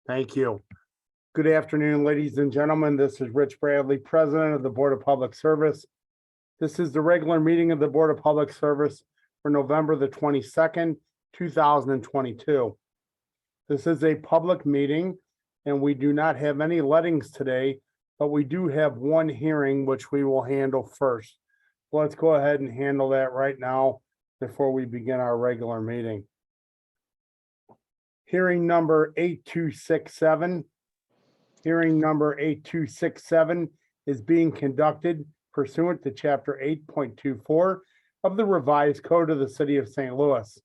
Thank you. Good afternoon, ladies and gentlemen. This is Rich Bradley, President of the Board of Public Service. This is the regular meeting of the Board of Public Service for November the 22nd, 2022. This is a public meeting and we do not have any lettings today, but we do have one hearing which we will handle first. Let's go ahead and handle that right now before we begin our regular meeting. Hearing number 8267. Hearing number 8267 is being conducted pursuant to Chapter 8.24 of the Revised Code of the City of St. Louis.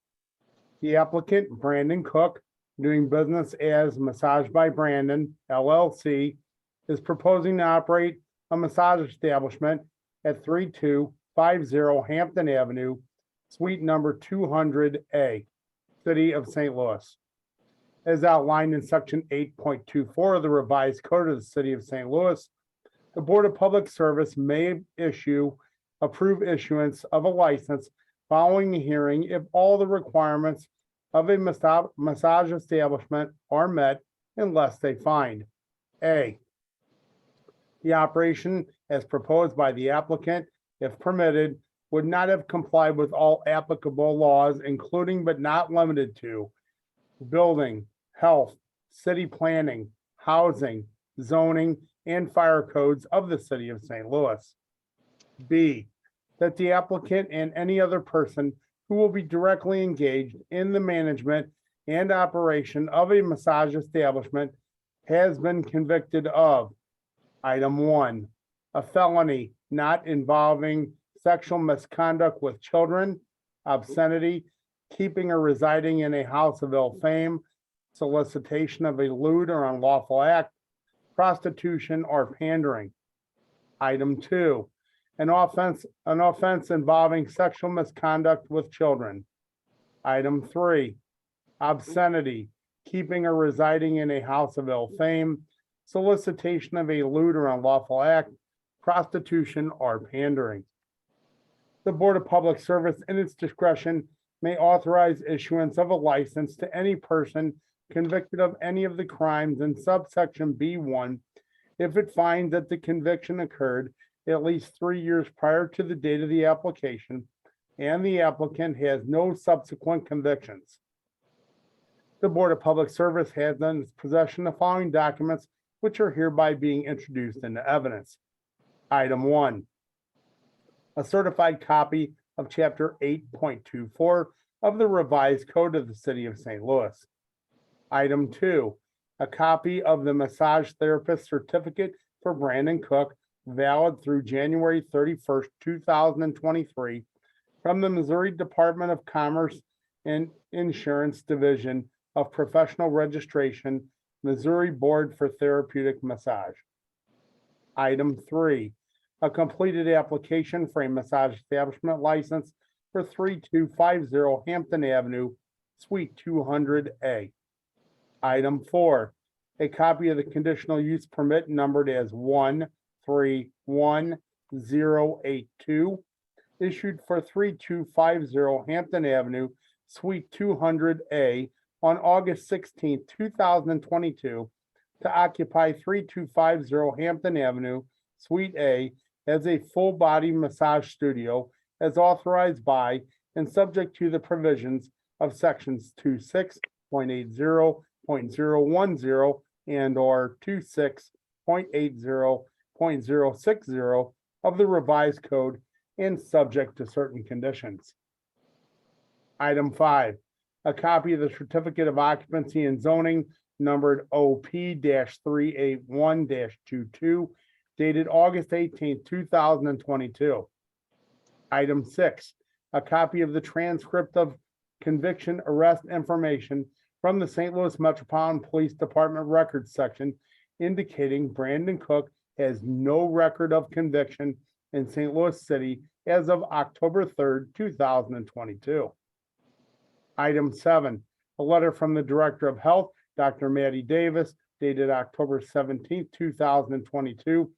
The applicant, Brandon Cook, doing business as Massage by Brandon, LLC, is proposing to operate a massage establishment at 3250 Hampton Avenue, suite number 200A, City of St.Louis. As outlined in Section 8.24 of the Revised Code of the City of St. Louis, the Board of Public Service may approve issuance of a license following a hearing if all the requirements of a massage establishment are met unless they find: A, the operation as proposed by the applicant, if permitted, would not have complied with all applicable laws, including but not limited to building, health, city planning, housing, zoning, and fire codes of the City of St. Louis. B, that the applicant and any other person who will be directly engaged in the management and operation of a massage establishment has been convicted of: Item 1, a felony not involving sexual misconduct with children, obscenity, keeping or residing in a house of ill fame, solicitation of a lewd or unlawful act, prostitution, or pandering. Item 2, an offense involving sexual misconduct with children. Item 3, obscenity, keeping or residing in a house of ill fame, solicitation of a lewd or unlawful act, prostitution, or pandering. The Board of Public Service, in its discretion, may authorize issuance of a license to any person convicted of any of the crimes in subsection B1 if it finds that the conviction occurred at least 3 years prior to the date of the application and the applicant has no subsequent convictions. The Board of Public Service has in its possession the following documents which are hereby being introduced into evidence. Item 1, a certified copy of Chapter 8.24 of the Revised Code of the City of St. Louis. Item 2, a copy of the massage therapist certificate for Brandon Cook, valid through January 31st, 2023, from the Missouri Department of Commerce and Insurance Division of Professional Registration, Missouri Board for Therapeutic Massage. Item 3, a completed application for a massage establishment license for 3250 Hampton Avenue, Suite 200A. Item 4, a copy of the conditional use permit numbered as 131082, issued for 3250 Hampton Avenue, Suite 200A on August 16, 2022, to occupy 3250 Hampton Avenue, Suite A, as a full-body massage studio as authorized by and subject to the provisions of sections 26.80.010 and or 26.80.060 of the Revised Code and subject to certain conditions. Item 5, a copy of the Certificate of Occupancy and Zoning numbered OP-381-22, dated August 18, 2022. Item 6, a copy of the transcript of conviction arrest information from the St. Louis Metropolitan Police Department records section indicating Brandon Cook has no record of conviction in St. Louis City as of October 3rd, 2022. Item 7, a letter from the Director of Health, Dr. Maddie Davis, dated October 17th, 2022,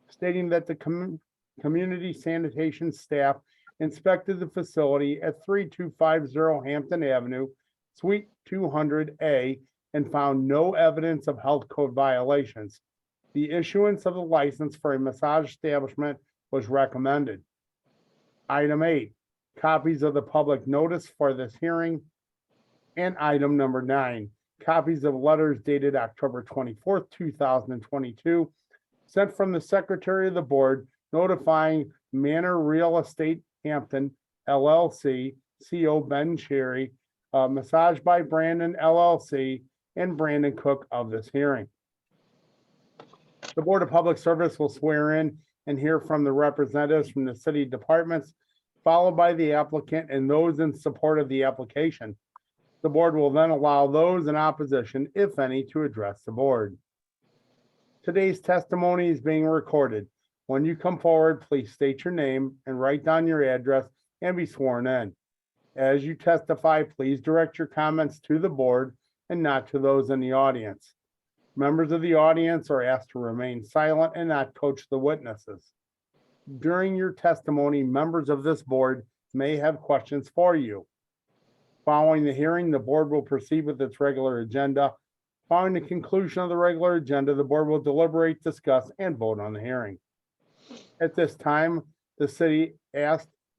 stating that the community sanitation staff inspected the facility at 3250 Hampton Avenue, Suite 200A, and found no evidence of health code violations. The issuance of the license for a massage establishment was recommended. Item 8, copies of the public notice for this hearing. And item number 9, copies of letters dated October 24th, 2022, sent from the Secretary of the Board notifying Manor Real Estate Hampton LLC, CO Ben Cherry, Massage by Brandon LLC, and Brandon Cook of this hearing. The Board of Public Service will swear in and hear from the representatives from the city departments, followed by the applicant and those in support of the application. The board will then allow those in opposition, if any, to address the board. Today's testimony is being recorded. When you come forward, please state your name and write down your address and be sworn in. As you testify, please direct your comments to the board and not to those in the audience. Members of the audience are asked to remain silent and not coach the witnesses. During your testimony, members of this board may have questions for you. Following the hearing, the board will proceed with its regular agenda. Following the conclusion of the regular agenda, the board will deliberate, discuss, and vote on the hearing. At this time, the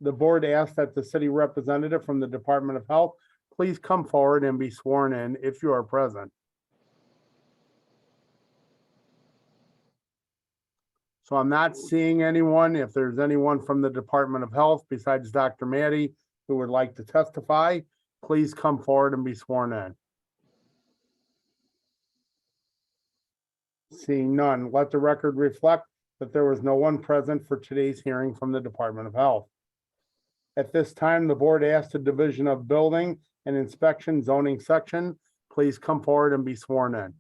board asks that the city representative from the Department of Health please come forward and be sworn in if you are present. So I'm not seeing anyone. If there's anyone from the Department of Health besides Dr. Maddie who would like to testify, please come forward and be sworn in. Seeing none, let the record reflect that there was no one present for today's hearing from the Department of Health. At this time, the board asks the Division of Building and Inspection Zoning Section, please come forward and be sworn in.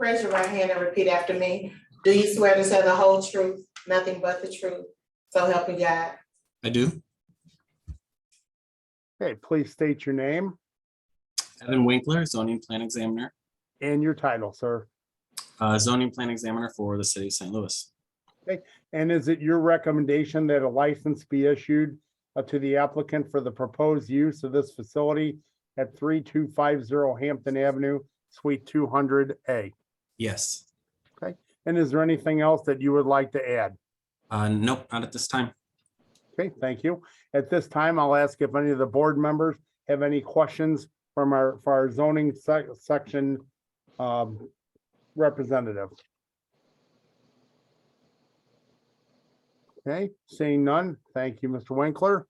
Raise your right hand and repeat after me. Do you swear to tell the whole truth, nothing but the truth, so help you God? I do. Okay, please state your name Evan Winkler, zoning plan examiner, and your title, sir. zoning plan examiner for the city of St. Louis. And is it your recommendation that a license be issued to the applicant for the proposed use of this facility at 3250 Hampton Avenue, Suite 200A? Yes. And is there anything else that you would like to add? Nope, not at this time. Okay, thank you. At this time, I'll ask if any of the board members have any questions for our zoning section representative. Okay, seeing none. Thank you, Mr. Winkler.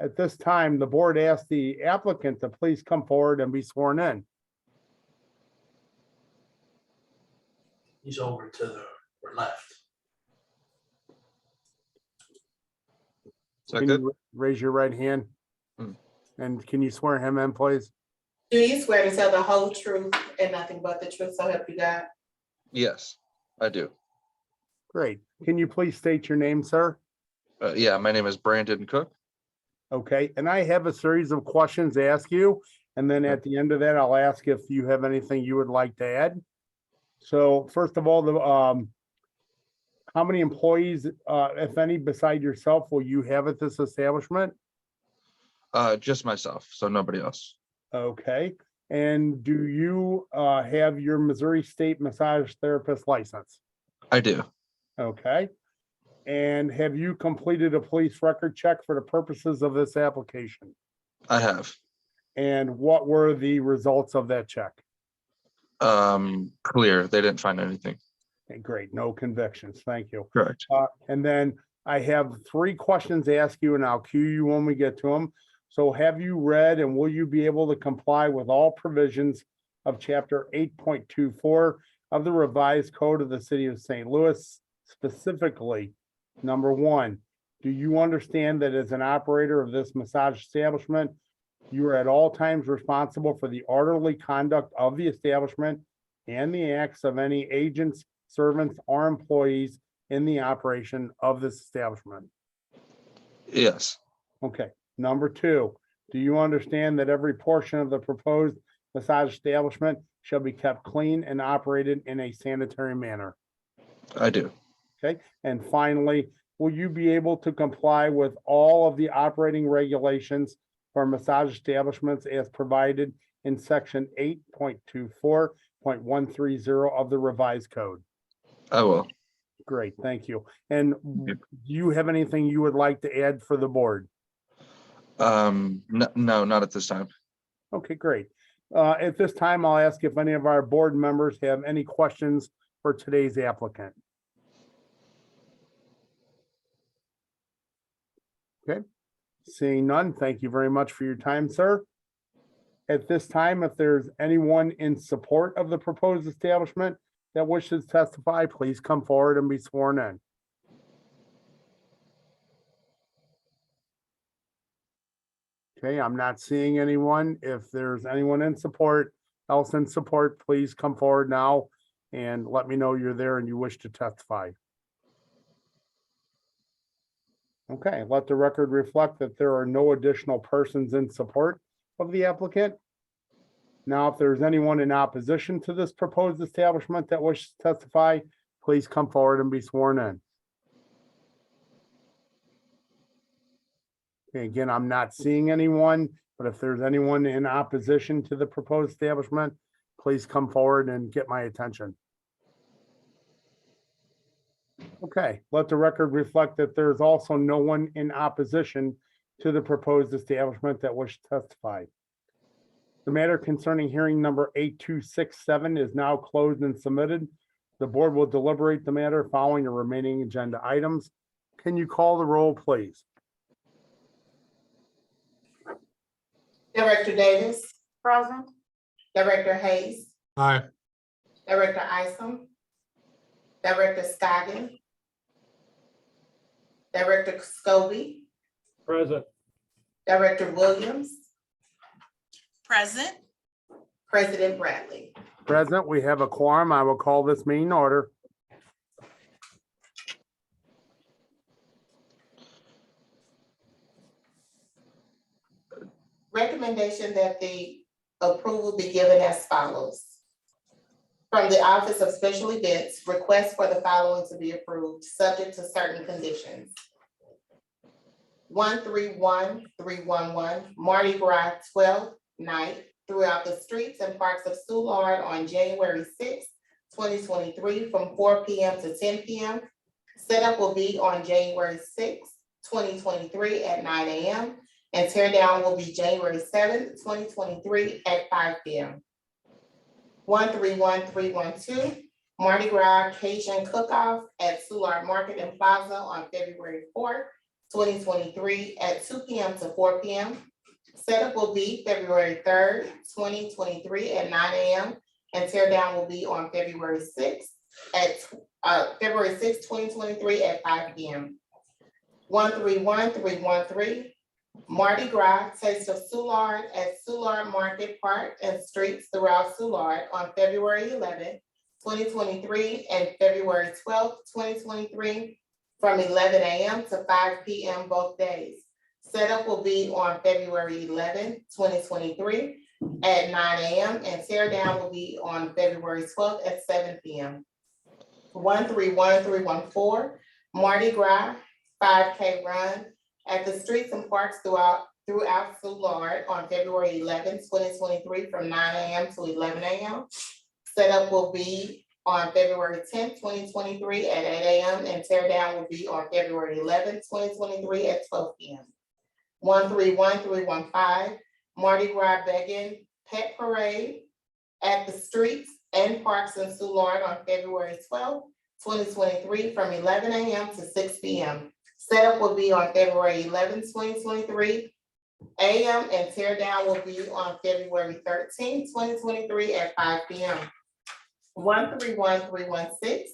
At this time, the board asks the applicant to please come forward and be sworn in. He's over to the left. Can you raise your right hand? And can you swear him in, please? Do you swear to tell the whole truth and nothing but the truth, so help you God? Yes, I do. Great. Can you please state your name, sir? Yeah, my name is Brandon Cook. Okay, and I have a series of questions to ask you, and then at the end of that, I'll ask if you have anything you would like to add. So first of all, how many employees, if any, beside yourself, will you have at this establishment? Just myself, so nobody else. Okay, and do you have your Missouri State Massage Therapist license? I do. Okay, and have you completed a police record check for the purposes of this application? I have. And what were the results of that check? Clear. They didn't find anything. Okay, great, no convictions, thank you. Correct. And then I have 3 questions to ask you, and I'll cue you when we get to them. So have you read and will you be able to comply with all provisions of Chapter 8.24 of the revised code of the city of St. Louis? Specifically, number 1, do you understand that as an operator of this massage establishment, you are at all times responsible for the orderly conduct of the establishment and the acts of any agents, servants, or employees in the operation of this establishment? Yes. Okay. Number 2, do you understand that every portion of the proposed massage establishment shall be kept clean and operated in a sanitary manner. I do. Okay, and finally, will you be able to comply with all of the operating regulations for massage establishments as provided in section 8.24.130 of the revised code? I will. Great, thank you. And do you have anything you would like to add for the board? No, not at this time. Okay, great. At this time, I'll ask if any of our board members have any questions for today's applicant. Okay, seeing none, thank you very much for your time, sir. At this time, if there's anyone in support of the proposed establishment that wishes to testify, please come forward and be sworn in. Okay, I'm not seeing anyone. If there's anyone else in support, please come forward now and let me know you're there and you wish to testify. Okay, let the record reflect that there are no additional persons in support of the applicant. Now, if there's anyone in opposition to this proposed establishment that wishes to testify, please come forward and be sworn in. Okay, again, I'm not seeing anyone, but if there's anyone in opposition to the proposed establishment, please come forward and get my attention. Okay, let the record reflect that there's also no one in opposition to the proposed establishment that wishes to testify. The matter concerning hearing number 8267 is now closed and submitted. The board will deliberate the matter following the remaining agenda items. Can you call the roll, please? Director Davis, Present. Director Hayes, Aye. Director Isom, Director Scoggin, Director Scobie, Present. Director Williams, Present. President Bradley. Present, we have a quorum. I will call this meeting in order. Recommendation that the approval be given as follows. From the Office of Special Events, request for the following to be approved, subject to certain conditions. 131311 Mardi Gras 12th night throughout the streets and parks of Soulard on January 6, 2023 from 4 p.m. to 10 p.m. Setup will be on January 6, 2023 at 9 a.m. and tear down will be January 7th, 2023 at 5 p.m. 131312 Mardi Gras Cajun Cook-Off at Soulard Market and Plaza on February 4th, 2023 at 2 p.m. to 4 p.m. Setup will be February 3rd, 2023 at 9 a.m. and tear down will be on February 6th February 6th, 2023 at 5 p.m. 131313 Mardi Gras Taste of Soulard at Soulard Market Park and streets throughout Soulard on February 11th, 2023 and February 12th, 2023 from 11 a.m. to 5 p.m. both days. Setup will be on February 11th, 2023 at 9 a.m. and tear down will be on February 12th at 7 p.m. 131314 Mardi Gras 5K Run at the streets and parks throughout Soulard on February 11th, 2023 from 9 a.m. to 11 a.m. Setup will be on February 10th, 2023 at 8 a.m. and tear down will be on February 11th, 2023 at 12 p.m. 131315 Mardi Gras Begging Pet Parade at the streets and parks in Soulard on February 12th, 2023 from 11 a.m. to 6 p.m. Setup will be on February 11th, 2023 a.m. and tear down will be on February 13th, 2023 at 5 p.m. 131316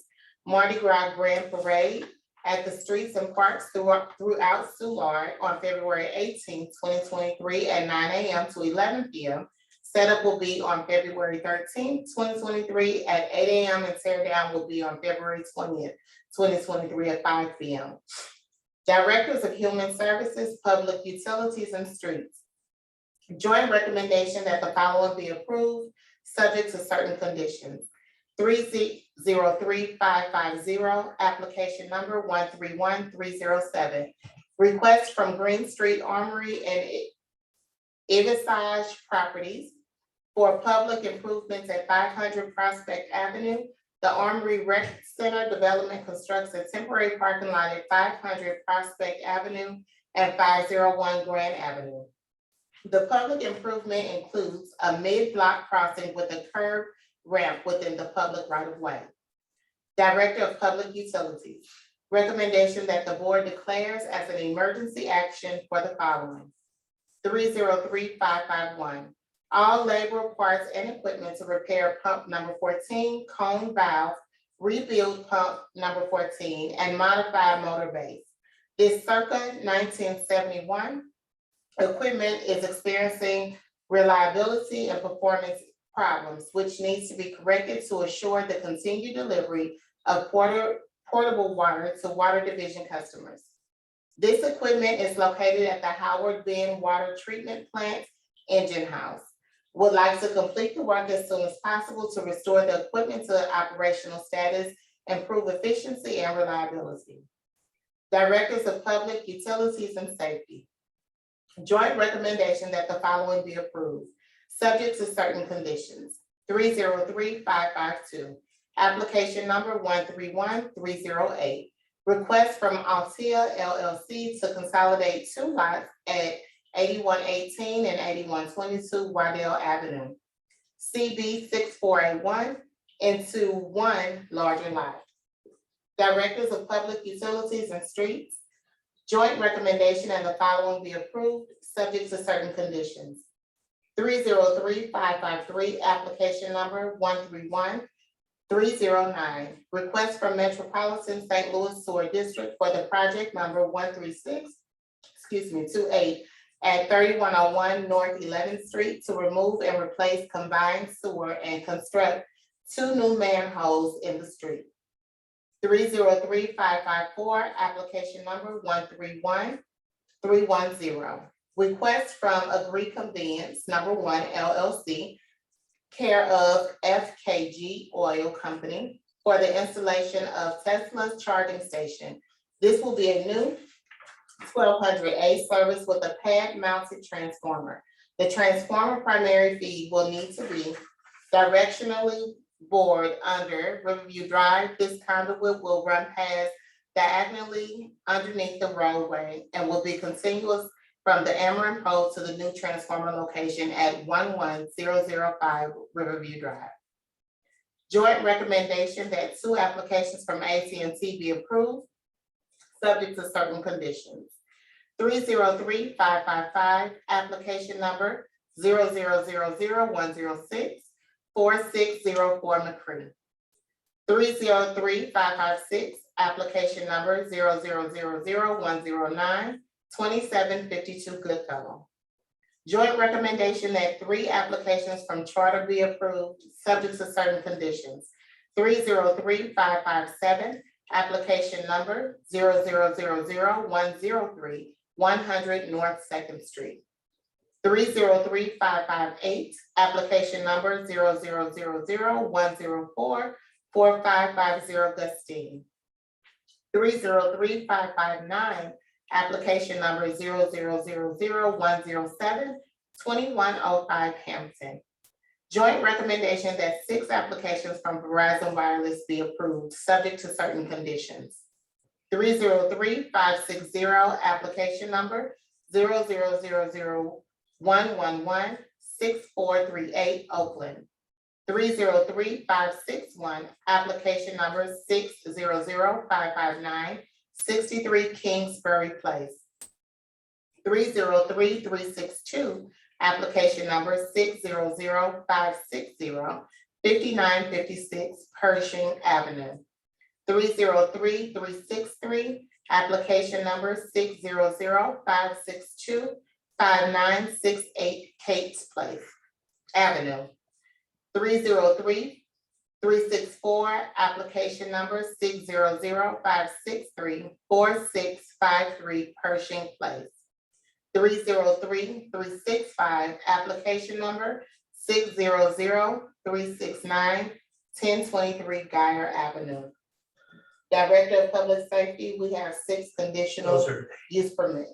Mardi Gras Grand Parade at the streets and parks throughout Soulard on February 18th, 2023 at 9 a.m. to 11 p.m. Setup will be on February 13th, 2023 at 8 a.m. and tear down will be on February 20th, 2023 at 5 p.m. Directors of Human Services, Public Utilities and Streets. Joint recommendation that the following be approved, subject to certain conditions. 303550, application number 131307. Request from Green Street Armory and Evisage Properties for public improvements at 500 Prospect Avenue. The Armory Rec Center Development constructs a temporary parking lot at 500 Prospect Avenue and 501 Grand Avenue. The public improvement includes a mid-block crossing with a curb ramp within the public right-of-way. Director of Public Utilities, recommendation that the board declares as an emergency action for the following. 303551, all labor, parts, and equipment to repair pump number 14, cone valve, rebuild pump number 14, and modify motor base. This circa 1971 equipment is experiencing reliability and performance problems, which needs to be corrected to assure the continued delivery of portable water to Water Division customers. This equipment is located at the Howard Bend Water Treatment Plant engine house. Would like to complete the work as soon as possible to restore the equipment to operational status, improve efficiency and reliability. Directors of Public Utilities and Safety. Joint recommendation that the following be approved, subject to certain conditions. 303552, application number 131308. Request from Altea LLC to consolidate two lots at 8118 and 8122 Waddell Avenue, CB 6481, into one larger lot. Directors of Public Utilities and Streets. Joint recommendation and the following be approved, subject to certain conditions. 303553, application number 131309. Request from Metropolitan St. Louis Sewer District for the project number 28 at 3101 North 11th Street to remove and replace combined sewer and construct two new manholes in the street. 303554, application number 131310. Request from Agree Convenience number 1 LLC, care of FKG Oil Company, for the installation of Tesla's charging station. This will be a new 1200A service with a pad mounted transformer. The transformer primary feed will need to be directionally bored under Riverview Drive. This conduit will run past diagonally underneath the roadway and will be continuous from the Ameren pole to the new transformer location at 11005 Riverview Drive. Joint recommendation that two applications from AT&T be approved, subject to certain conditions. 303555, application number 0000106, 4604 McCree. 303556, application number 0000109, 2752 Goodfellow. Joint recommendation that three applications from Charter be approved, subject to certain conditions. 303557, application number 0000103, 100 North 2nd Street. 303558, application number 0000104, 4550 Gustine. 303559, application number 0000107, 2105 Hampton. Joint recommendation that six applications from Verizon Wireless be approved, subject to certain conditions. 303560, application number 0000111, 6438 Oakland. 303561, application number 600559, 63 Kingsbury Place. 303362, application number 600560, 5956 Pershing Avenue. 303363, application number 600562, 5968 Kate's Place Avenue. 303364, application number 600563, 4653 Pershing Place. 303-365, application number 600-369-1023 Guyer Avenue. Director of Public Safety, we have 6 conditional Those are, use permits.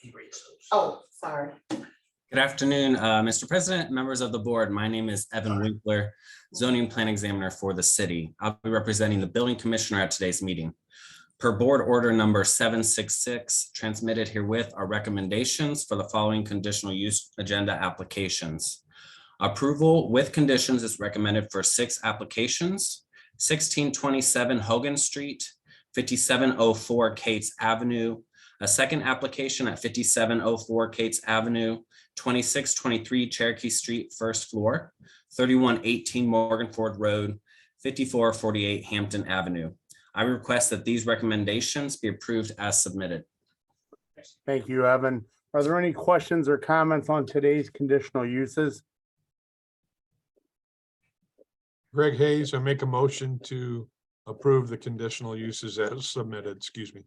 he reads those. Oh, sorry. Good afternoon, Mr. President, members of the board. My name is Evan Winkler, zoning plan examiner for the city. I'll be representing the building commissioner at today's meeting. Per board order number 766, transmitted herewith are recommendations for the following conditional use agenda applications. Approval with conditions is recommended for 6 applications: 1627 Hogan Street, 5704 Cates Avenue, a second application at 5704 Cates Avenue, 2623 Cherokee Street, first floor, 3118 Morgan Ford Road, 5448 Hampton Avenue. I request that these recommendations be approved as submitted. Thank you, Evan. Are there any questions or comments on today's conditional uses? Greg Hayes, I make a motion to approve the conditional uses as submitted, excuse me.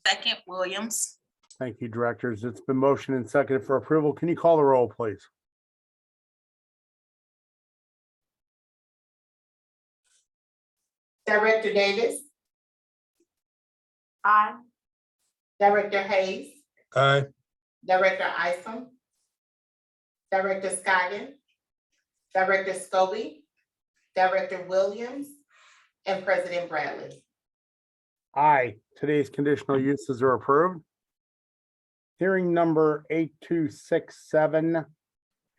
Second, Williams. Thank you, directors. It's been motioned and seconded for approval. Can you call the roll, please? Director Davis, Aye. Director Hayes, Aye. Director Isom, Director Scoggin, Director Scobie, Director Williams, and President Bradley. Aye, today's conditional uses are approved. Hearing number 8267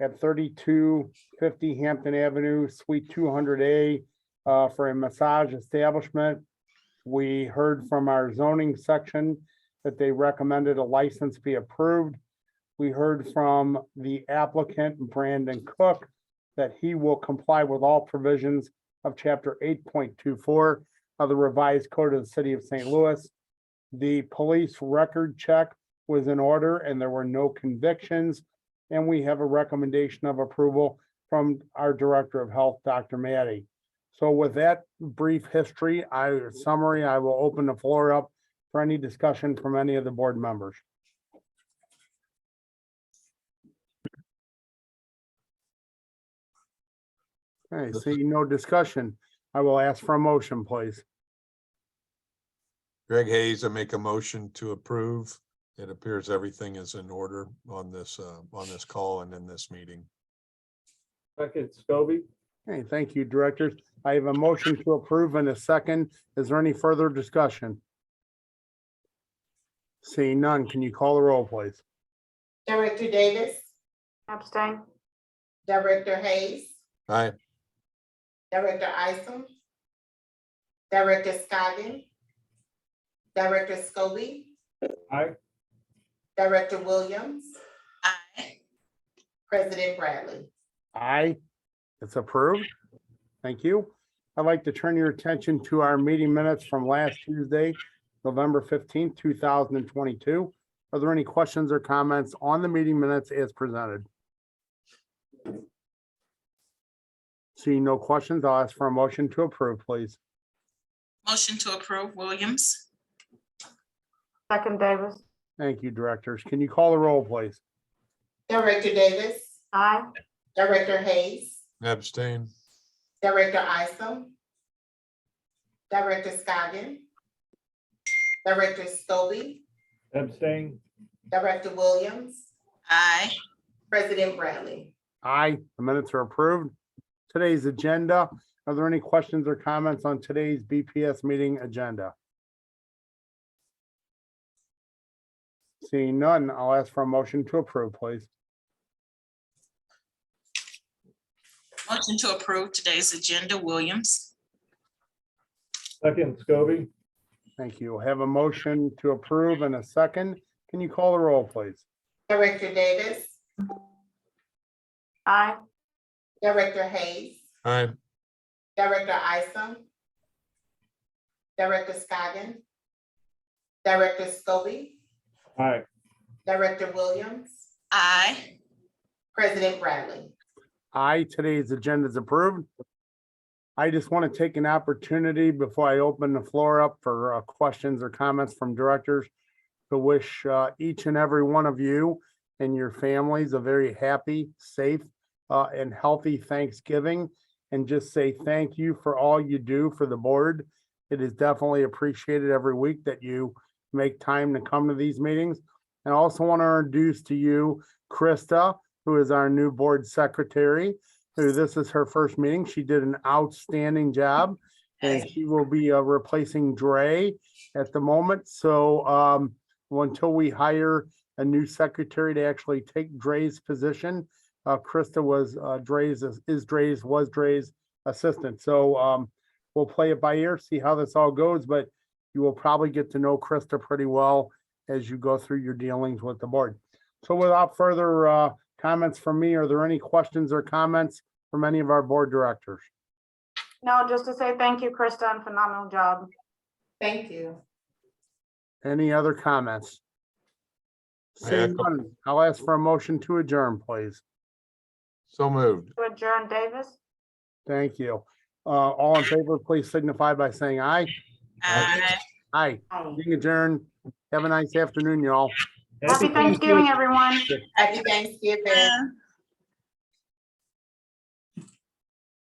at 3250 Hampton Avenue, Suite 200A, for a massage establishment. We heard from our zoning section that they recommended a license be approved. We heard from the applicant, Brandon Cook, that he will comply with all provisions of chapter 8.24 of the revised code of the city of St. Louis. The police record check was in order and there were no convictions. And we have a recommendation of approval from our Director of Health, Dr. Maddie. So with that brief history, summary, I will open the floor up for any discussion from any of the board members. Okay, seeing no discussion, I will ask for a motion, please. Greg Hayes, I make a motion to approve. It appears everything is in order on this call and in this meeting. Second, Scobie. Okay, thank you, directors. I have a motion to approve in a second. Is there any further discussion? Seeing none, can you call the roll, please? Director Davis, Abstain. Director Hayes, Aye. Director Isom, Director Scoggin, Director Scobie. Aye. Director Williams, Aye. President Bradley. Aye, it's approved. Thank you. I'd like to turn your attention to our meeting minutes from last Tuesday, November 15th, 2022. Are there any questions or comments on the meeting minutes as presented? Seeing no questions, I'll ask for a motion to approve, please. Motion to approve, Williams. Second, Davis. Thank you, directors. Can you call the roll, please? Director Davis, Aye. Director Hayes, Abstain. Director Isom, Director Scoggin, Director Scobie, Abstain. Director Williams, Aye. President Bradley. Aye, the minutes are approved. Today's agenda, are there any questions or comments on today's BPS meeting agenda? Seeing none, I'll ask for a motion to approve, please. Motion to approve today's agenda, Williams. Second, Scobie. Thank you. Have a motion to approve and a second. Can you call the roll, please? Director Davis, Aye. Director Hayes, Aye. Director Isom, Director Scoggin, Director Scobie, Aye. Director Williams, Aye. President Bradley. Aye, today's agenda is approved. I just want to take an opportunity before I open the floor up for questions or comments from directors to wish each and every one of you and your families a very happy, safe, and healthy Thanksgiving. And just say thank you for all you do for the board. It is definitely appreciated every week that you make time to come to these meetings. And I also want to introduce to you Krista, who is our new board secretary, who this is her first meeting. She did an outstanding job. And she will be replacing Dre at the moment. So until we hire a new secretary to actually take Dre's position, Krista was Dre's assistant. So we'll play it by ear, see how this all goes, but you will probably get to know Krista pretty well as you go through your dealings with the board. So without further comments from me, are there any questions or comments from any of our board directors? No, just to say thank you, Krista, and phenomenal job. Thank you. Any other comments? I Seeing echo. none, I'll ask for a motion to adjourn, please. So moved. To adjourn, Davis? Thank you. All in favor, please signify by saying aye. Aye. Aye. Aye. Being adjourned. Have a nice afternoon, y'all. Happy Thanksgiving, everyone. Happy Thanksgiving.